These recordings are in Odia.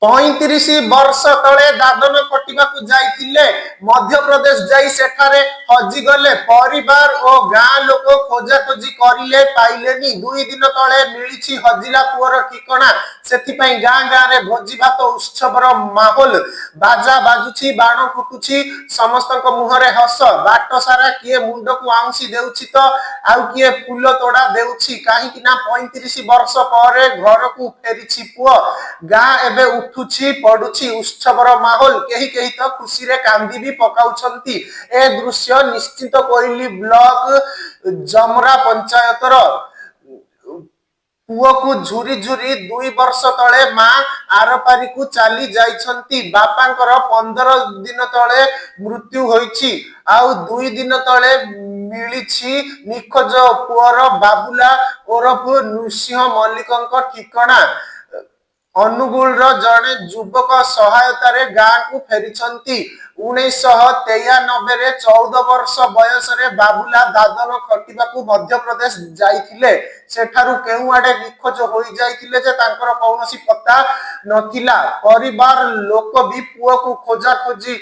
35 ବର୍ଷ ତଳେ ଦାଦନ ଖଟିବାକୁ ଯାଇଥିଲେ ମଧ୍ୟପ୍ରଦେଶ ଯାଇ ସେଠାରେ ହଜିଗଲେ। ପରିବାର ଓ ଗାଁ ଲୋକ ଖୋଜାଖୋଜି କରିଲେ ପାଇଲେନି। 2 ଦିନ ତଳେ ମିଳିଛି ହଜିଲା ପୁଅର ଠିକଣା। ସେଥିପାଇଁ ଗାଁ ଗାଁରେ ଭୋଜି ଭାତ ଉତ୍ସବର ମାହୋଲ। ବାଜା ବାଜୁଛି, ବାଣ ଫୁଟୁଛି, ସମସ୍ତଙ୍କ ମୁହଁରେ ହସ। ବାଟ ସାରା କିଏ ମୁଣ୍ଡକୁ ଆଉଁସି ଦେଉଛି ତ ଆଉ କିଏ ଫୁଲ ତୋଡ଼ା ଦେଉଛି। କାହିଁକି ନା 35 ବର୍ଷ ପରେ ଘରକୁ ଫେରିଛି ପୁଅ। ଗାଁ ଏବେ ଉଠୁଛି ପଡୁଛି ଉତ୍ସବର ମାହୋଲ। କେହି କେହି ତ ଖୁସିରେ କାନ୍ଦି ବି ପକାଉଛନ୍ତି। ଏ ଦୃଶ୍ୟ ନିଶ୍ଚିତ କୋଇଲି ବ୍ଲକ ଜମରା ପଞ୍ଚାୟତର। ପୁଅକୁ ଝୁରି ଝୁରି 2 ବର୍ଷ ତଳେ ମା ଆରପାରିକୁ ଚାଲି ଯାଇଛନ୍ତି। ବାପାଙ୍କର 15 ଦିନ ତଳେ ମୃତ୍ୟୁ ହୋଇଛି। ଆଉ 2 ଦିନ ତଳେ ମିଳିଛି ନିଖୋଜ ପୁଅର ବାବୁଲା ଓରଫ ନୃସିଂହ ମଲ୍ଲିକଙ୍କ ଠିକଣା। ଅନୁଗୁଳର ଜଣେ ଯୁବକ ସହାୟତାରେ ଗାଁକୁ ଫେରିଛନ୍ତି। 1993ରେ 14 ବର୍ଷ ବୟସରେ ବାବୁଲା ଦାଦନ ଖଟିବାକୁ ମଧ୍ୟପ୍ରଦେଶ ଯାଇଥିଲେ। ସେଠାରୁ କେଉଁଆଡେ ନିଖୋଜ ହୋଇଯାଇଥିଲେ ଯେ ତାଙ୍କର କୌଣସି ପତ୍ତା ନଥିଲା। ପରିବାର ଲୋକ ବି ପୁଅକୁ ଖୋଜାଖୋଜି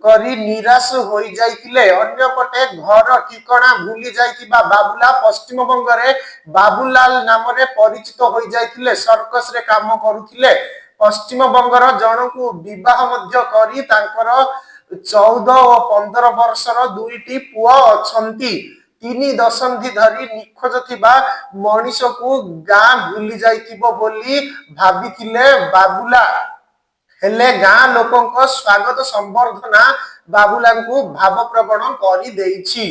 କରି ନିରାଶ ହୋଇଯାଇଥିଲେ। ଅନ୍ୟପଟେ ଘର ଠିକଣା ଭୁଲି ଯାଇଥିବା ବାବୁଲା ପଶ୍ଚିମବଙ୍ଗରେ ବାବୁଲାଲ ନାମରେ ପରିଚିତ ହୋଇଯାଇଥିଲେ। ସର୍କସରେ କାମ କରୁଥିଲେ। ପଶ୍ଚିମବଙ୍ଗର ଜଣକୁ ବିବାହ ମଧ୍ୟ କରି ତାଙ୍କର 14 ଓ 15 ବର୍ଷର 2ଟି ପୁଅ ଅଛନ୍ତି। 3 ଦଶନ୍ଧି ଧରି ନିଖୋଜ ଥିବା ମଣିଷକୁ ଗାଁ ଭୁଲି ଯାଇଥିବ ବୋଲି ଭାବିଥିଲେ ବାବୁଲା। ହେଲେ ଗାଁ ଲୋକଙ୍କ ସ୍ୱାଗତ ସମ୍ବର୍ଦ୍ଧନା ବାବୁଲାଙ୍କୁ ଭାବପ୍ରବଣ କରିଦେଇଛି।